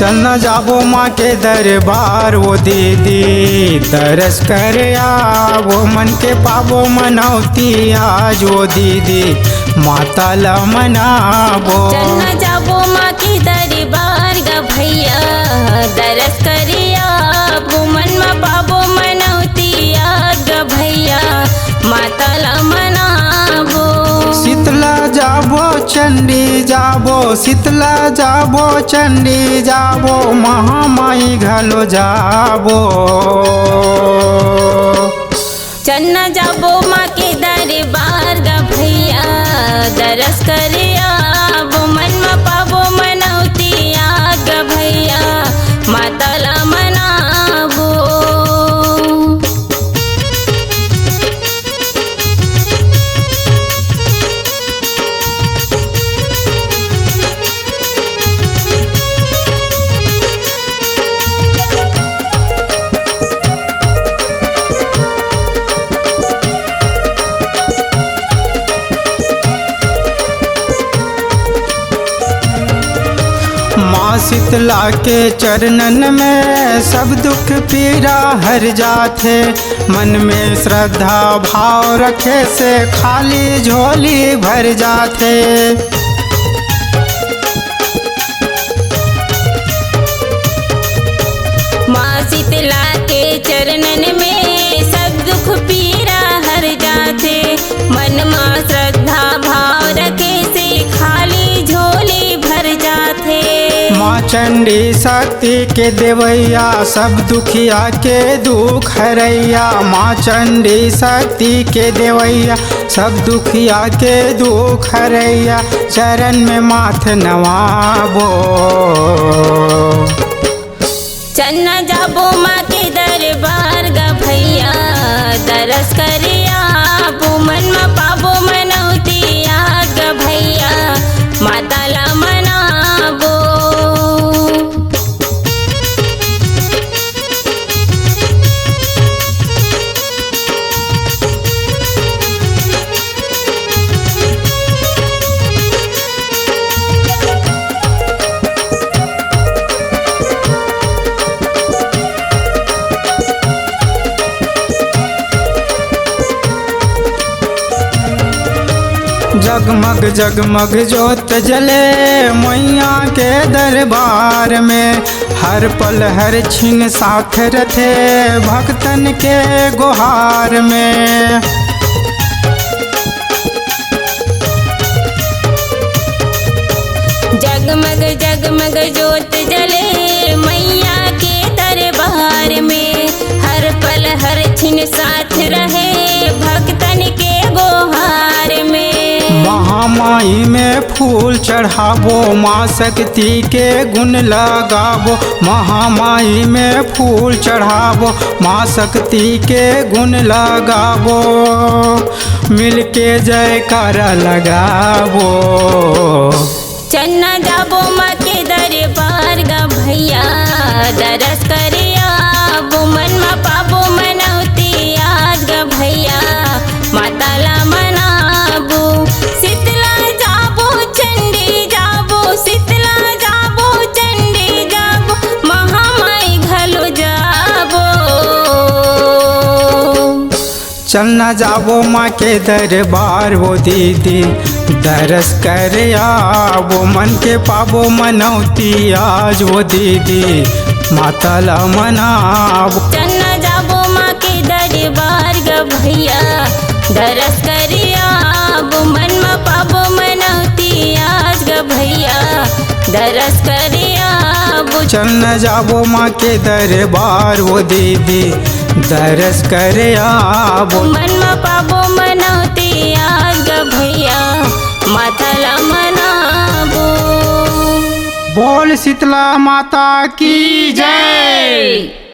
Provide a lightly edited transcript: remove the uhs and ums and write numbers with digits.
चल न जाबो माँ के दरबार वो दीदी दरस कर आवो मन के पाबो मनौती आज वो दीदी माता ला मनाबो। चल न जाबो माँ के दरबार ग भैया दरस कर आवो मन में पाबो मनौती आज ग भैया माता ला मनाबो। शीतला जाबो चंडी जाबो शीतला जाबो चंडी जाबो महामाई घलो जाबो। चल न जाबो माँ के दरबार ग भैया दरस कर आवो मन में पाबो मनौती आज ग भैया माता ला मनाबो। माँ शीतला के चरणन में सब दुख पीड़ा हर जाते मन में श्रद्धा भाव रखे से खाली झोली भर जाते। माँ शीतला के चरणन में सब दुख पीड़ा हर जाते मन में श्रद्धा भाव रखे से खाली झोली भर जाते। माँ चंडी शक्ति के देवैया सब दुखिया के दुख हरैया माँ चंडी शक्ति के देवैया सब दुखिया के दुख हरैया चरण में माथ नवाबो। चल न जाबो माँ के दरबार ग भैया दरस कर आवो मन में पाबो मनौती आज ग भैया माता ला मनाबो। जगमग जगमग जोत जले मैया के दरबार में हर पल हर छिन साथ रथे भक्तन के गुहार में। जगमग जगमग जोत जले मैया के दरबार में हर पल हर छिन साथ रहे भक्तन के गुहार में। महामाई में फूल चढ़ाबो माँ शक्ति के गुण लगाबो महामाई में फूल चढ़ाबो माँ शक्ति के गुण लगाबो मिलके जयकारा लगाबो। चल न जाबो माँ के दरबार ग भैया दरस कर आवो मन में पाबो मनौती आज ग भैया माता ला मनाबो। शीतला जाबो चंडी जाबो शीतला जाबो चंडी जाबो महामाई घलो जाबो। चल न जाबो माँ के दरबार वो दीदी दरस कर आवो मन के पाबो मनौती आज वो दीदी माता ला मनाबो। चल न जाबो माँ के दरबार ग भैया दरस कर आवो मन में पाबो मनौती आज ग भैया दरस कर आवो। चल न जाबो माँ के दरबार वो दीदी दरस कर आवो मन में पाबो मनौती आज ग भैया माता ला मनाबो। बोल शीतला माता की जय।